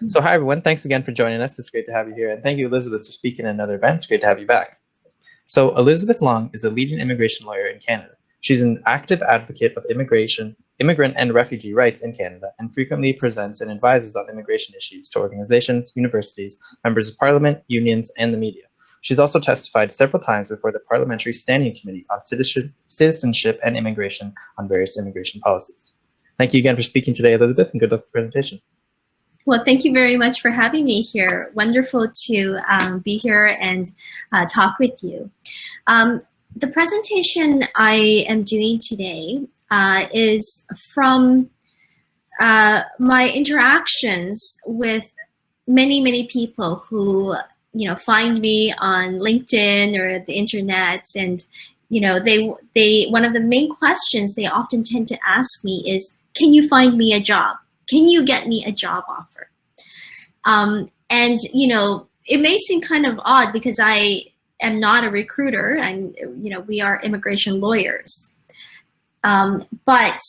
So hi, everyone. Thanks again for joining us. It's great to have you here. And thank you, Elizabeth, for speaking at another event. It's great to have you back. So Elizabeth Long is a leading immigration lawyer in Canada. She's an active advocate of immigration, immigrant and refugee rights in Canada, and frequently presents and advises on immigration issues to organizations, universities, members of parliament, unions, and the media. She's also testified several times before the Parliamentary Standing Committee on Citizenship and Immigration on various immigration policies. Thank you again for speaking today, Elizabeth, and good luck with the presentation. Well, thank you very much for having me here. Wonderful to be here and talk with you. The presentation I am doing today is from my interactions with many people who find me on LinkedIn or the internet, and they one of the main questions they often tend to ask me is, can you find me a job? Can you get me a job offer? And it may seem kind of odd because I am not a recruiter, and we are immigration lawyers. But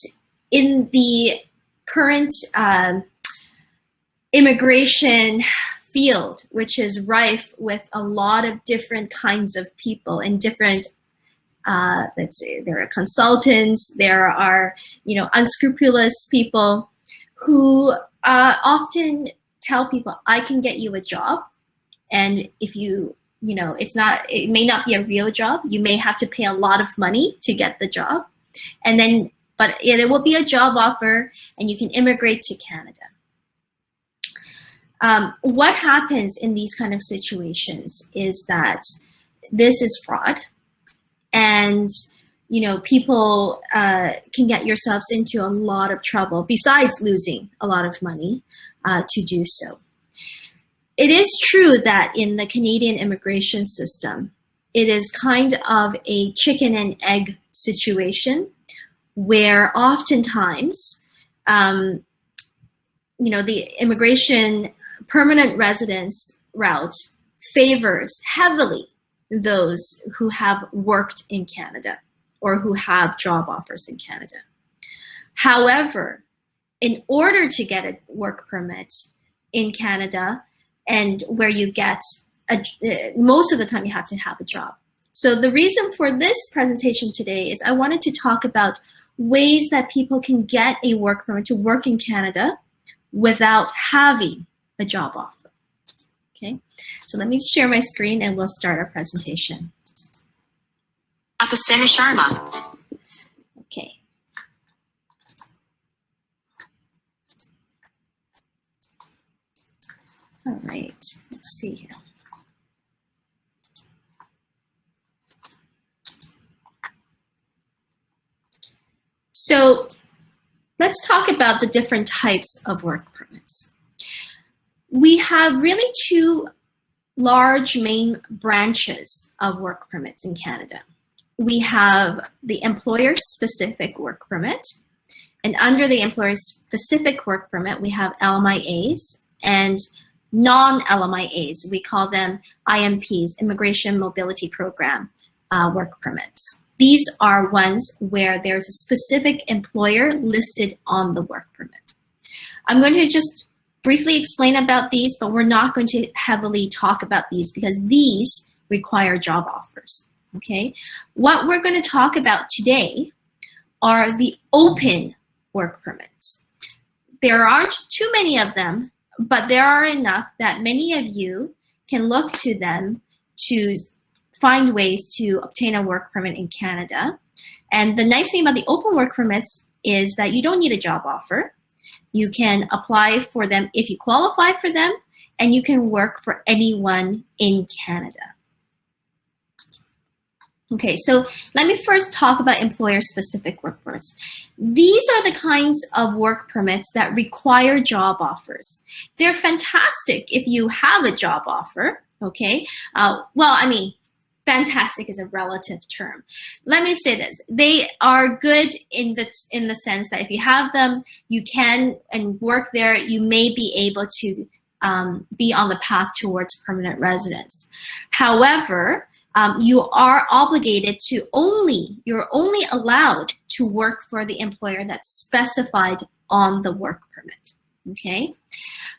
in the current immigration field, which is rife with a lot of different kinds of people and different, let's say, there are consultants, there are unscrupulous people who often tell people, I can get you a job, and if it may not be a real job, you may have to pay a lot of money to get the job, but it will be a job offer and you can immigrate to Canada. What happens in these kind of situations is that this is fraud, and people can get yourselves into a lot of trouble besides losing a lot of money to do so. It is true that in the Canadian immigration system, it is kind of a chicken and egg situation where oftentimes, the immigration permanent residence route favors heavily those who have worked in Canada or who have job offers in Canada. However, in order to get a work permit in Canada, and where you get, most of the time you have to have a job. So the reason for this presentation today is I wanted to talk about ways that people can get a work permit to work in Canada without having a job offer. Okay, so let me share my screen and we'll start our presentation. Apasena Sharma. Okay. All right, let's see here. So let's talk about the different types of work permits. We have really two large main branches of work permits in Canada. We have the employer-specific work permit, and under the employer-specific work permit, we have LMIAs and non-LMIAs. We call them IMPs, Immigration Mobility Program work permits. These are ones where there's a specific employer listed on the work permit. I'm going to just briefly explain about these, but we're not going to heavily talk about these because these require job offers. Okay, what we're going to talk about today are the open work permits. There aren't too many of them, but there are enough that many of you can look to them to find ways to obtain a work permit in Canada. And the nice thing about the open work permits is that you don't need a job offer. You can apply for them if you qualify for them, and you can work for anyone in Canada. Okay, so let me first talk about employer-specific work permits. These are the kinds of work permits that require job offers. They're fantastic if you have a job offer, okay? Fantastic is a relative term. Let me say this: they are good in the sense that if you have them, you can and work there. You may be able to be on the path towards permanent residence. However, you are obligated to you're only allowed to work for the employer that's specified on the work permit. okay?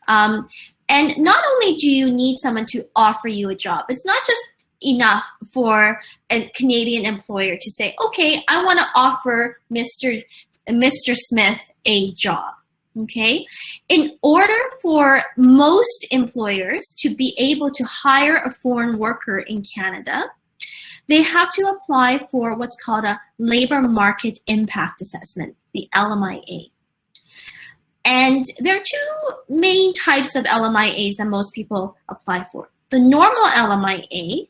And not only do you need someone to offer you a job, it's not just enough for a Canadian employer to say, okay, I want to offer Mr. Smith a job, okay? In order for most employers to be able to hire a foreign worker in Canada, they have to apply for what's called a labor market impact assessment, the LMIA. And there are two main types of LMIAs that most people apply for. The normal LMIA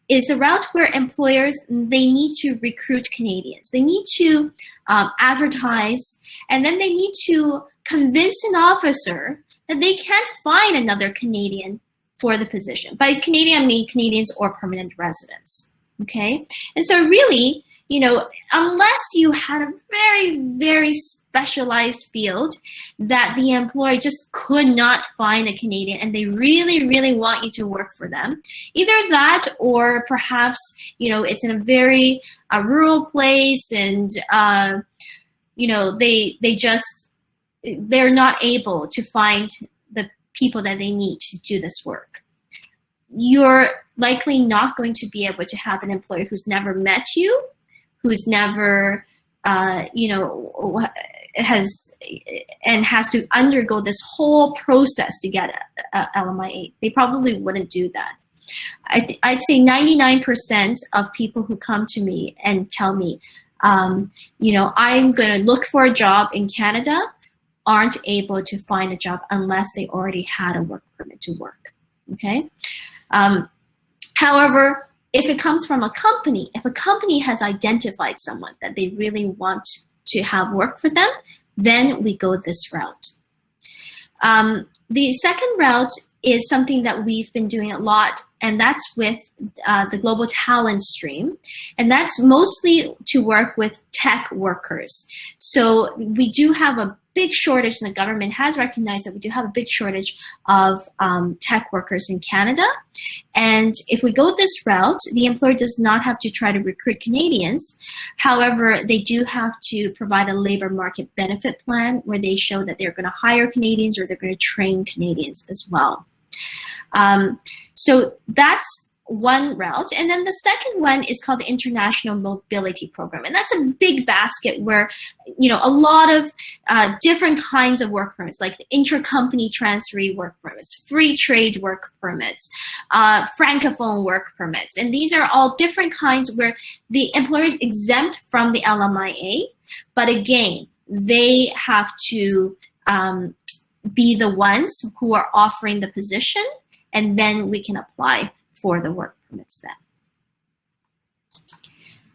is a route where employers, they need to recruit Canadians. They need to advertise, and then they need to convince an officer that they can't find another Canadian for the position. By Canadian, I mean Canadians or permanent residents, okay? And so really, you know, unless you had a very, very specialized field that the employer just could not find a Canadian and they really, really want you to work for them, either that or perhaps, you know, it's in a very rural place and, you know, they're not able to find the people that they need to do this work. You're likely not going to be able to have an employer who's never met you, who's never, you know, has to undergo this whole process to get a LMIA. They probably wouldn't do that. I'd say 99% of people who come to me and tell me, you know, I'm going to look for a job in Canada, aren't able to find a job unless they already had a work permit to work, okay? However, if it comes from a company, if a company has identified someone that they really want to have work for them, then we go this route. The second route is something that we've been doing a lot, and that's with the global talent stream. And that's mostly to work with tech workers. So we do have a big shortage, and the government has recognized that we do have a big shortage of tech workers in Canada. And if we go this route, the employer does not have to try to recruit Canadians. However, they do have to provide a labor market benefit plan where they show that they're going to hire Canadians or they're going to train Canadians as well. So that's one route. And then the second one is called the International Mobility Program. And that's a big basket where, you know, a lot of different kinds of work permits, like the intra-company transferee work permits, free trade work permits, francophone work permits. And these are all different kinds where the employer is exempt from the LMIA, but again, they have to be the ones who are offering the position, and then we can apply for the work permits then.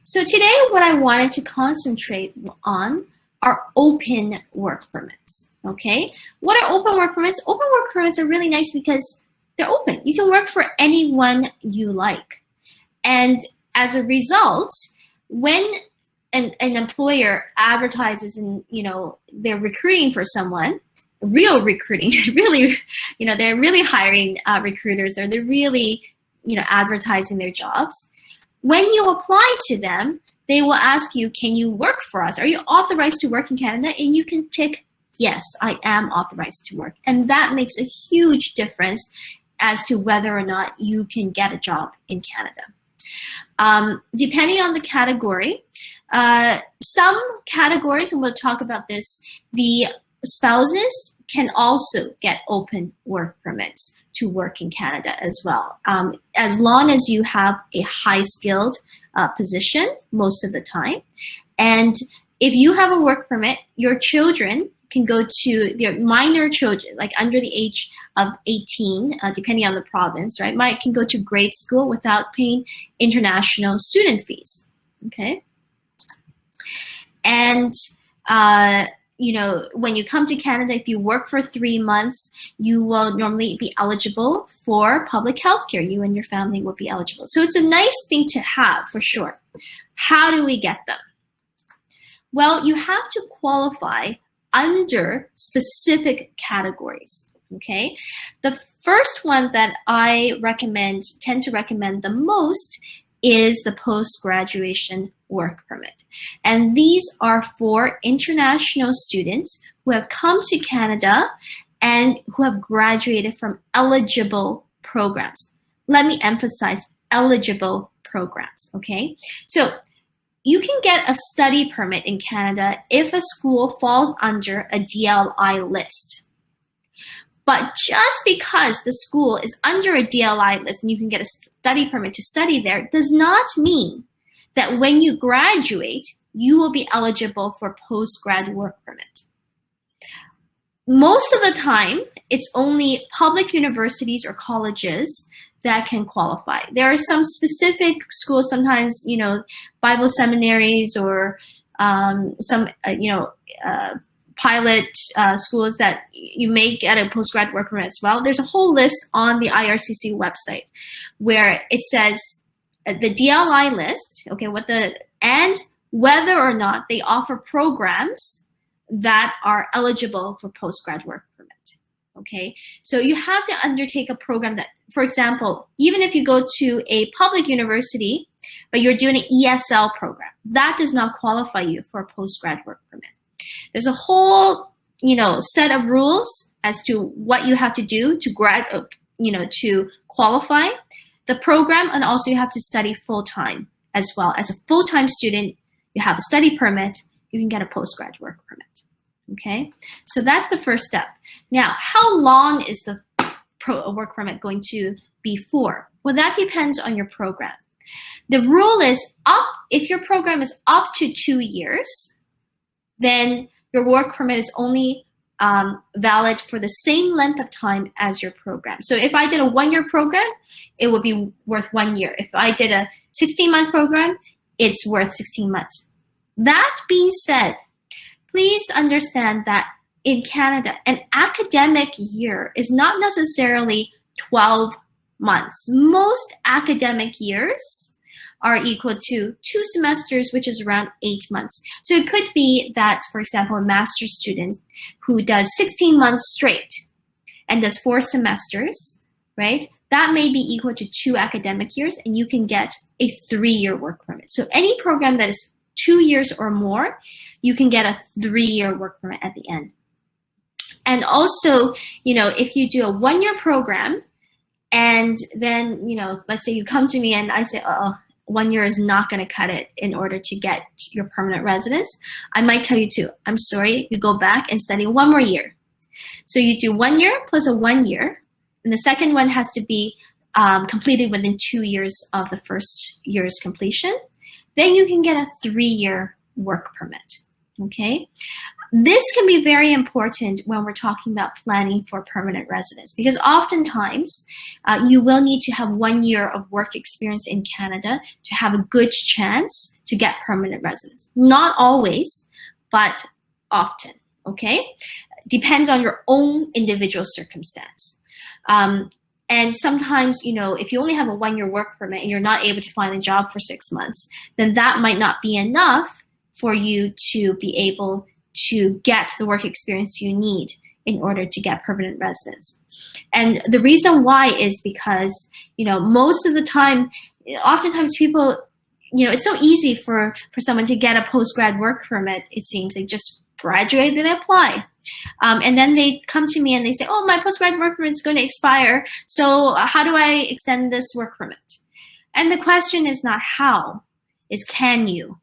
So today what I wanted to concentrate on are open work permits, okay? What are open work permits? Open work permits are really nice because they're open. You can work for anyone you like. And as a result, when an employer advertises and, you know, they're recruiting for someone, real recruiting, really, you know, they're really hiring recruiters, or they're really, you know, advertising their jobs. When you apply to them, they will ask you, can you work for us? Are you authorized to work in Canada? And you can tick, yes, I am authorized to work. And that makes a huge difference as to whether or not you can get a job in Canada. Depending on the category, some categories, and we'll talk about this, the spouses can also get open work permits to work in Canada as well, as long as you have a high-skilled position most of the time. And if you have a work permit, your children can go to, their minor children, like under the age of 18, depending on the province, right, can go to grade school without paying international student fees, okay? And you know, when you come to Canada, if you work for 3 months, you will normally be eligible for public health care. You and your family will be eligible. So it's a nice thing to have for sure. How do we get them? Well, you have to qualify under specific categories, okay? The first one that I tend to recommend the most is the post-graduation work permit. And these are for international students who have come to Canada and who have graduated from eligible programs. Let me emphasize eligible programs, okay? So you can get a study permit in Canada if a school falls under a DLI list. But just because the school is under a DLI list and you can get a study permit to study there does not mean that when you graduate, you will be eligible for postgrad work permit. Most of the time, it's only public universities or colleges that can qualify. There are some specific schools, sometimes, you know, Bible seminaries or some, pilot schools that you may get a postgrad work permit as well. There's a whole list on the IRCC website where it says the DLI list, okay, and whether or not they offer programs that are eligible for postgrad work permit. Okay, so you have to undertake a program that, for example, even if you go to a public university, but you're doing an ESL program, that does not qualify you for a postgrad work permit. There's a whole, set of rules as to what you have to do to to qualify the program, and also you have to study full-time as well. As a full-time student, you have a study permit, you can get a postgrad work permit. Okay, so that's the first step. Now, how long is the work permit going to be for? Well, that depends on your program. The rule is if your program is up to 2 years, then your work permit is only valid for the same length of time as your program. So if I did a 1-year program, it would be worth 1 year. If I did a 16-month program, it's worth 16 months. That being said, please understand that in Canada, an academic year is not necessarily 12 months. Most academic years are equal to 2 semesters, which is around 8 months. So it could be that, for example, a master's student who does 16 months straight and does 4 semesters, right? That may be equal to 2 academic years, and you can get a 3-year work permit. So any program that is 2 years or more, you can get a 3-year work permit at the end. And also, if you do a 1-year program, and then, let's say you come to me and I say, 1 year is not going to cut it in order to get your permanent residence, I might tell you to, I'm sorry, you go back and study 1 more year. So you do 1 year plus a 1 year, and the second one has to be completed within 2 years of the first year's completion. Then you can get a 3-year work permit, okay? This can be very important when we're talking about planning for permanent residence, because oftentimes you will need to have 1 year of work experience in Canada to have a good chance to get permanent residence. Not always, but often, okay? Depends on your own individual circumstance. And sometimes, if you only have a 1-year work permit and you're not able to find a job for 6 months, then that might not be enough for you to be able to get the work experience you need in order to get permanent residence. And the reason why is because, most of the time, oftentimes people, it's so easy for someone to get a postgrad work permit, it seems. They just graduate and apply. And then they come to me and they say, oh, my postgrad work permit is going to expire, so how do I extend this work permit? And the question is not how, it's can you?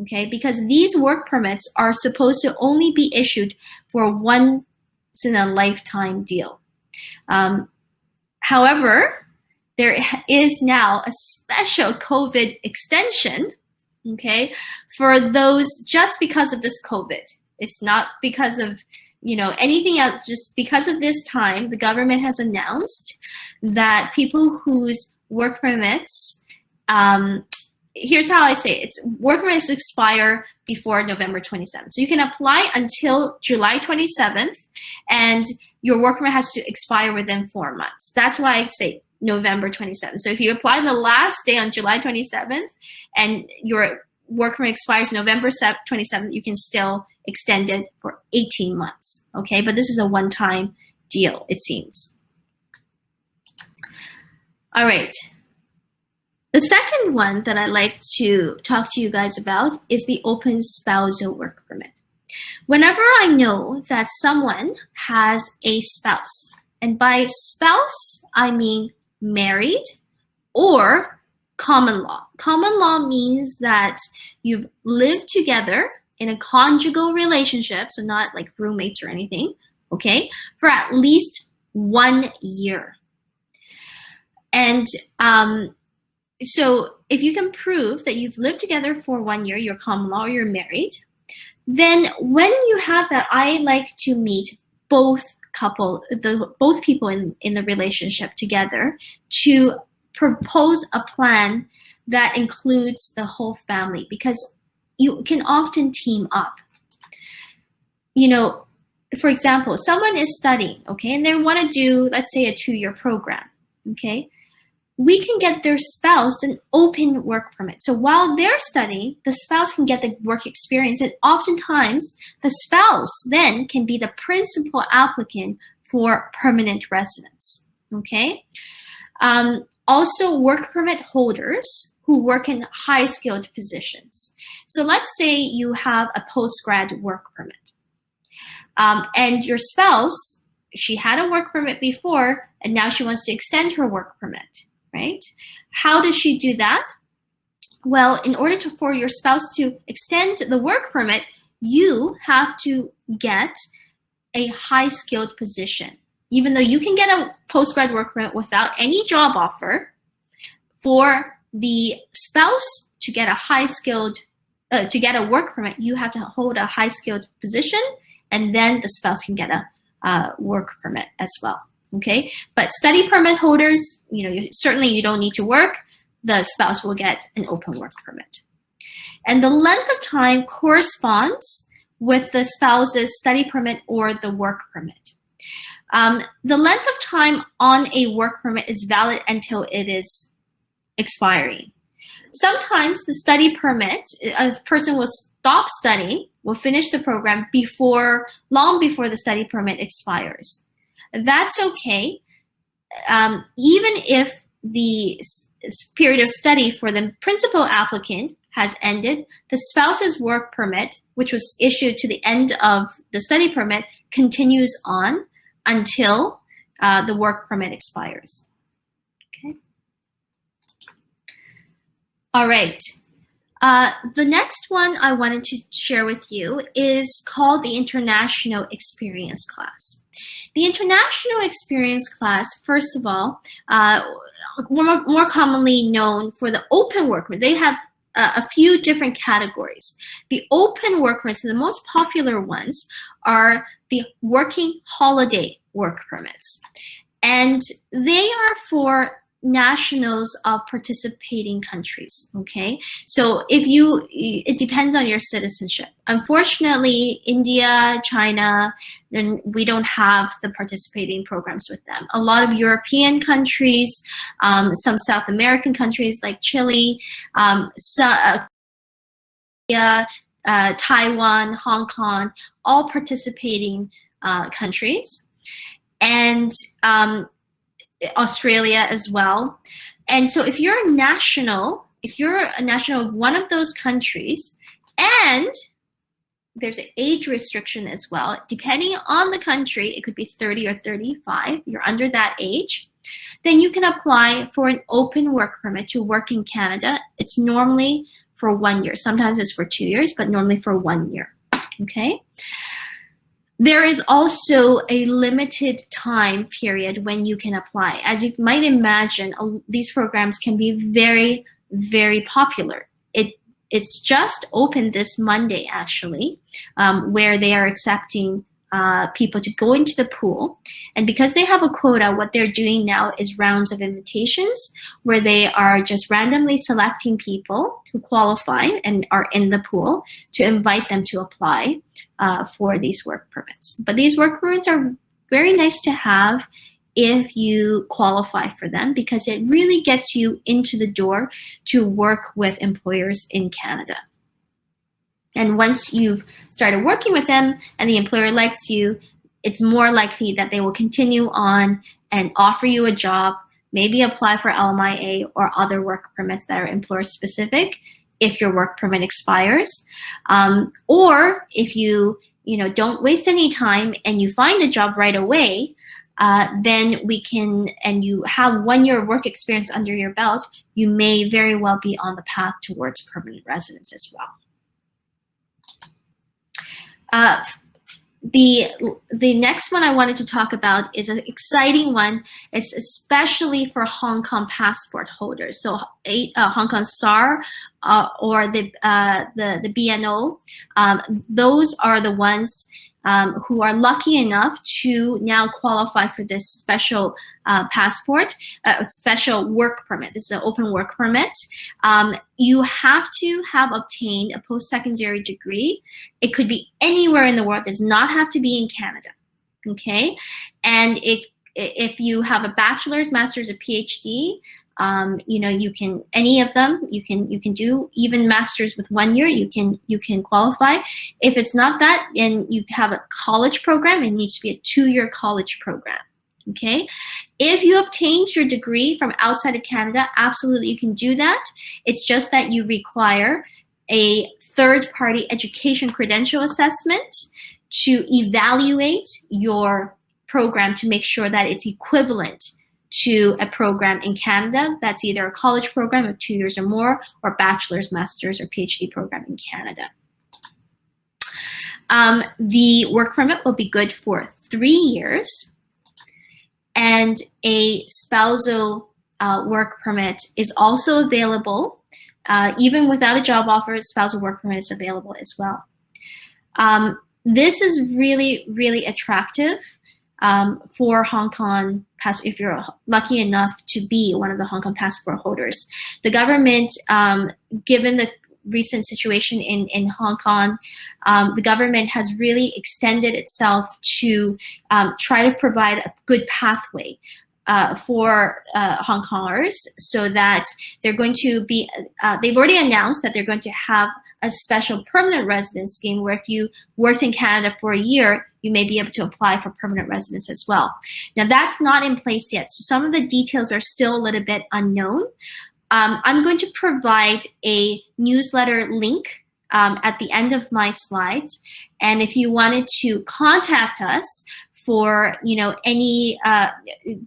Okay, because these work permits are supposed to only be issued for a once-in-a-lifetime deal. However, there is now a special COVID extension, okay, for those just because of this COVID. It's not because of anything else, just because of this time, the government has announced that people whose work permits, here's how I say it. It's work permits expire before November 27th. So you can apply until July 27th, and your work permit has to expire within 4 months. That's why I say November 27th. So if you apply the last day on July 27th and your work permit expires November 27th, you can still extend it for 18 months. Okay, but this is a one-time deal, it seems. All right. The second one that I like to talk to you guys about is the open spousal work permit. Whenever I know that someone has a spouse, and by spouse, I mean married or common law. Common law means that you've lived together in a conjugal relationship, so not like roommates or anything, okay, for at least 1 year. And so if you can prove that you've lived together for 1 year, you're common law or you're married, then when you have that, I like to meet both people in the relationship together to propose a plan that includes the whole family, because you can often team up. You know, for example, someone is studying, okay, and they want to do, let's say, a 2-year program, okay? We can get their spouse an open work permit. So while they're studying, the spouse can get the work experience, and oftentimes the spouse then can be the principal applicant for permanent residence, okay? Also, work permit holders who work in high-skilled positions. So let's say you have a postgrad work permit, and your spouse, she had a work permit before, and now she wants to extend her work permit, right? How does she do that? Well, in order for your spouse to extend the work permit, you have to get a high-skilled position. Even though you can get a postgrad work permit without any job offer, for the spouse to get to get a work permit, you have to hold a high-skilled position, and then the spouse can get a work permit as well. Okay, but study permit holders, certainly you don't need to work. The spouse will get an open work permit, and the length of time corresponds with the spouse's study permit or the work permit. The length of time on a work permit is valid until it is expiring. Sometimes the study permit, a person will stop studying, will finish the program long before the study permit expires. That's okay. Even if the period of study for the principal applicant has ended, the spouse's work permit, which was issued to the end of the study permit, continues on until the work permit expires. Okay. All right. The next one I wanted to share with you is called the International Experience Class. The International Experience Class, first of all, more commonly known for the open work permit. They have a few different categories. The open work permits, the most popular ones, are the working holiday work permits. And they are for nationals of participating countries, okay? So it depends on your citizenship. Unfortunately, India, China, then we don't have the participating programs with them. A lot of European countries, some South American countries like Chile, Taiwan, Hong Kong, all participating countries, and Australia as well. And so if you're a national of one of those countries, and there's an age restriction as well, depending on the country, it could be 30 or 35, you're under that age, then you can apply for an open work permit to work in Canada. It's normally for 1 year. Sometimes it's for 2 years, but normally for 1 year, okay? There is also a limited time period when you can apply. As you might imagine, these programs can be very, very popular. It's just opened this Monday, actually, where they are accepting people to go into the pool. And because they have a quota, what they're doing now is rounds of invitations, where they are just randomly selecting people who qualify and are in the pool to invite them to apply for these work permits. But these work permits are very nice to have if you qualify for them, because it really gets you into the door to work with employers in Canada. And once you've started working with them and the employer likes you, it's more likely that they will continue on and offer you a job, maybe apply for LMIA or other work permits that are employer specific if your work permit expires. Or if you don't waste any time and you find a job right away, then we can, and you have 1 year of work experience under your belt, you may very well be on the path towards permanent residence as well. The next one I wanted to talk about is an exciting one. It's especially for Hong Kong passport holders. So Hong Kong SAR or the BNO, those are the ones who are lucky enough to now qualify for this special passport, special work permit. This is an open work permit. You have to have obtained a post-secondary degree. It could be anywhere in the world. It does not have to be in Canada, okay? And if you have a bachelor's, master's, or PhD, you can, any of them, you can do, even masters with 1 year, you can qualify. If it's not that, then you have a college program. It needs to be a 2-year college program. Okay, if you obtained your degree from outside of Canada, absolutely you can do that. It's just that you require a third-party education credential assessment to evaluate your program to make sure that it's equivalent to a program in Canada that's either a college program of 2 years or more, or bachelor's, master's, or PhD program in Canada. The work permit will be good for 3 years, and a spousal work permit is also available. Even without a job offer, a spousal work permit is available as well. This is really, really attractive for Hong Kong, if you're lucky enough to be one of the Hong Kong passport holders. The government, given the recent situation in Hong Kong, the government has really extended itself to try to provide a good pathway for Hong Kongers, so that they're going to be, they've already announced that they're going to have a special permanent residence scheme where if you worked in Canada for a year, you may be able to apply for permanent residence as well. Now that's not in place yet, so some of the details are still a little bit unknown. I'm going to provide a newsletter link at the end of my slides, and if you wanted to contact us for any,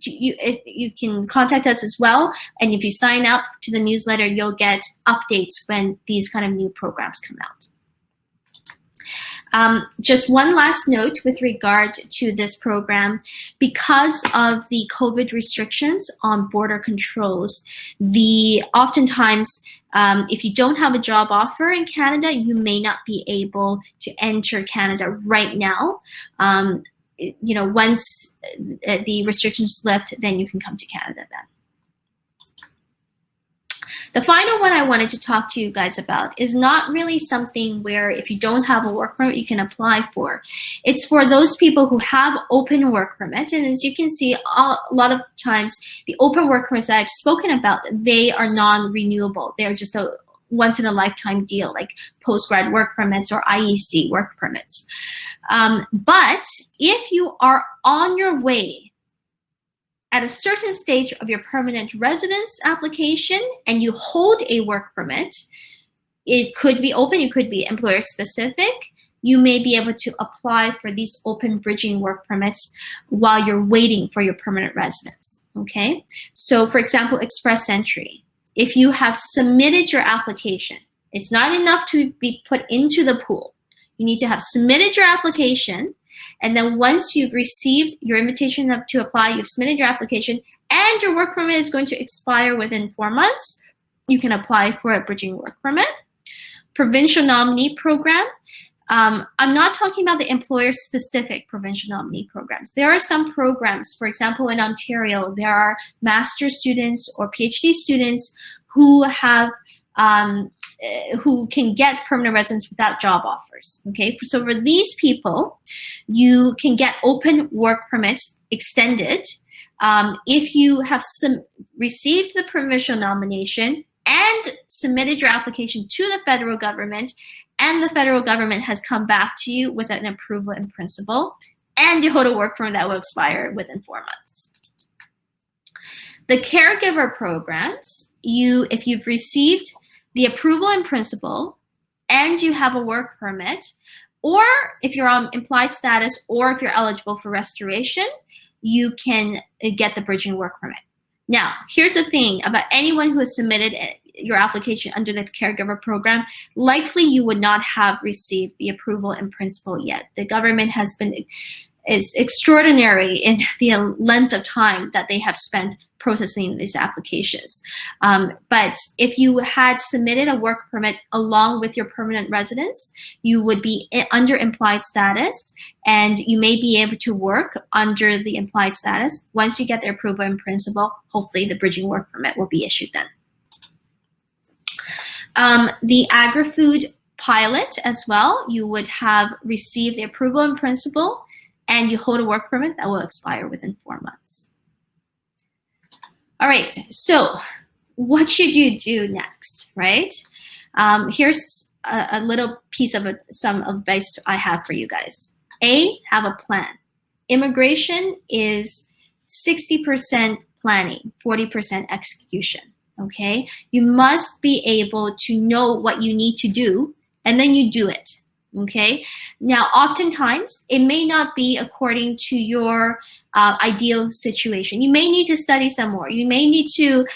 you can contact us as well. And if you sign up to the newsletter, you'll get updates when these kind of new programs come out. Just one last note with regard to this program. Because of the COVID restrictions on border controls, oftentimes if you don't have a job offer in Canada, you may not be able to enter Canada right now. Once the restrictions lift, then you can come to Canada then. The final one I wanted to talk to you guys about is not really something where if you don't have a work permit, you can apply for. It's for those people who have open work permits. And as you can see, a lot of times, the open work permits that I've spoken about, they are non-renewable. They're just a once-in-a-lifetime deal, like postgrad work permits or IEC work permits. But if you are on your way at a certain stage of your permanent residence application and you hold a work permit, it could be open, it could be employer specific, you may be able to apply for these open bridging work permits while you're waiting for your permanent residence, okay? So for example, express entry. If you have submitted your application, it's not enough to be put into the pool. You need to have submitted your application, and then once you've received your invitation to apply, you've submitted your application, and your work permit is going to expire within 4 months, you can apply for a bridging work permit. Provincial nominee program. I'm not talking about the employer-specific provincial nominee programs. There are some programs, for example, in Ontario, there are master's students or PhD students who have who can get permanent residence without job offers. Okay, so for these people, you can get open work permits extended if you have received the provincial nomination and submitted your application to the federal government, and the federal government has come back to you with an approval in principle, and you hold a work permit that will expire within 4 months. The caregiver programs, if you've received the approval in principle and you have a work permit, or if you're on implied status, or if you're eligible for restoration, you can get the bridging work permit. Now, here's the thing about anyone who has submitted your application under the caregiver program, likely you would not have received the approval in principle yet. The government is extraordinary in the length of time that they have spent processing these applications. But if you had submitted a work permit along with your permanent residence, you would be under implied status, and you may be able to work under the implied status. Once you get the approval in principle, hopefully the bridging work permit will be issued then. The agri-food pilot as well, you would have received the approval in principle, and you hold a work permit that will expire within 4 months. All right, so what should you do next, right? Here's a little piece of some advice I have for you guys. A, have a plan. Immigration is 60% planning, 40% execution, okay? You must be able to know what you need to do, and then you do it. Okay. Now, oftentimes it may not be according to your ideal situation. You may need to study some more. You may need to,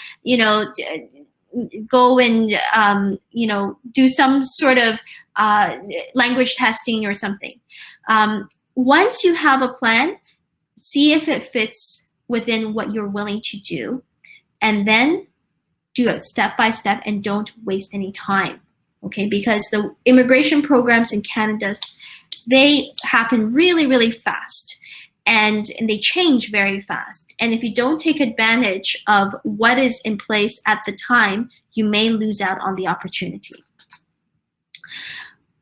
go and, do some sort of language testing or something. Once you have a plan, see if it fits within what you're willing to do, and then do it step by step and don't waste any time. Okay, because the immigration programs in Canada, they happen really, really fast, and they change very fast. And if you don't take advantage of what is in place at the time, you may lose out on the opportunity.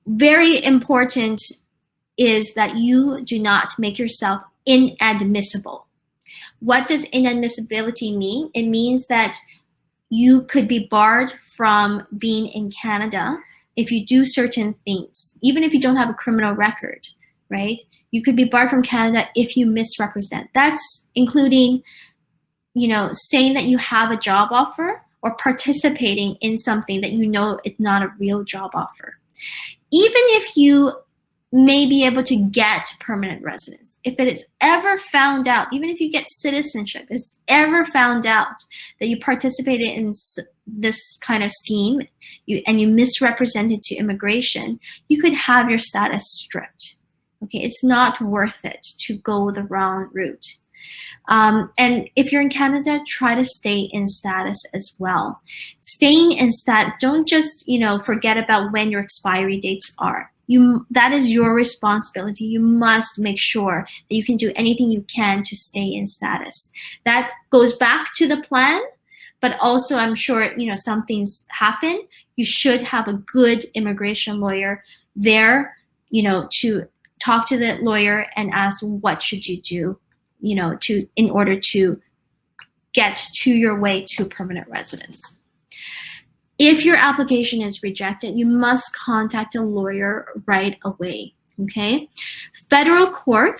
Very important is that you do not make yourself inadmissible. What does inadmissibility mean? It means that you could be barred from being in Canada if you do certain things, even if you don't have a criminal record, right? You could be barred from Canada if you misrepresent. That's including, saying that you have a job offer or participating in something that you know it's not a real job offer. Even if you may be able to get permanent residence, if it is ever found out, even if you get citizenship, if it's ever found out that you participated in this kind of scheme and you misrepresented to immigration, you could have your status stripped. Okay, it's not worth it to go the wrong route. And if you're in Canada, try to stay in status as well. Staying in status, don't just forget about when your expiry dates are. That is your responsibility. You must make sure that you can do anything you can to stay in status. That goes back to the plan, but also I'm sure some things happen. You should have a good immigration lawyer there, to talk to the lawyer and ask what should you do, in order to get to your way to permanent residence. If your application is rejected, you must contact a lawyer right away, okay? Federal court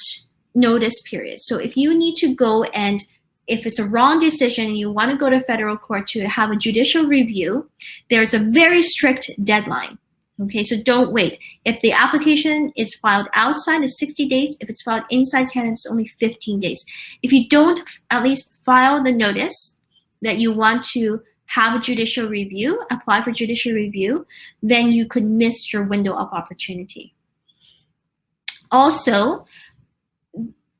notice period. So if you need to go and if it's a wrong decision and you want to go to federal court to have a judicial review, there's a very strict deadline, okay? So don't wait. If the application is filed outside, it's 60 days. If it's filed inside Canada, it's only 15 days. If you don't at least file the notice that you want to have a judicial review, apply for judicial review, then you could miss your window of opportunity. Also,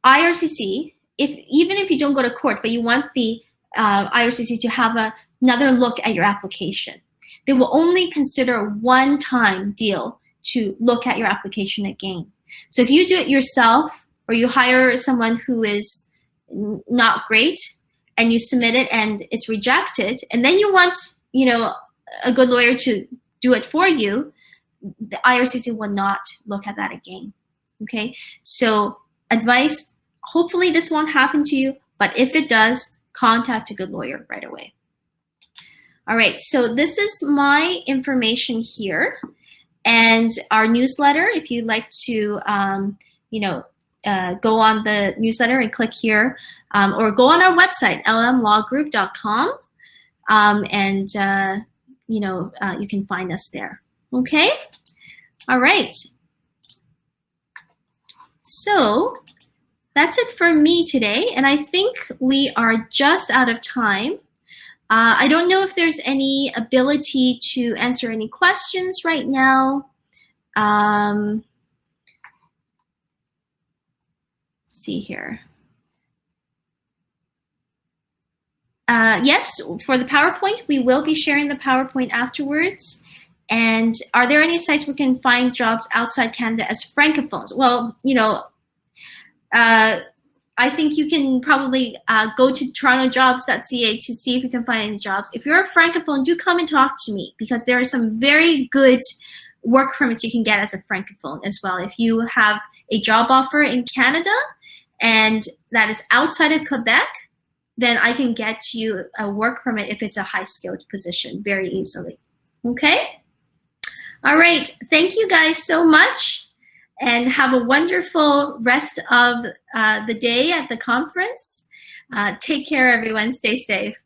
IRCC, even if you don't go to court, but you want the IRCC to have another look at your application, they will only consider a one-time deal to look at your application again. So if you do it yourself or you hire someone who is not great, and you submit it and it's rejected, and then you want, a good lawyer to do it for you, the IRCC will not look at that again, okay? So advice, hopefully this won't happen to you, but if it does, contact a good lawyer right away. All right, so this is my information here, and our newsletter, if you'd like to, go on the newsletter and click here, or go on our website, lmlawgroup.com, and you can find us there. Okay? All right. So that's it for me today, and I think we are just out of time. I don't know if there's any ability to answer any questions right now. Let's see here. Yes, for the PowerPoint, we will be sharing the PowerPoint afterwards. And are there any sites we can find jobs outside Canada as Francophones? Well, I think you can probably go to torontojobs.ca to see if you can find any jobs. If you're a Francophone, do come and talk to me, because there are some very good work permits you can get as a Francophone as well. If you have a job offer in Canada and that is outside of Quebec, then I can get you a work permit if it's a high-skilled position very easily. Okay? All right. Thank you guys so much, and have a wonderful rest of the day at the conference. Take care, everyone. Stay safe.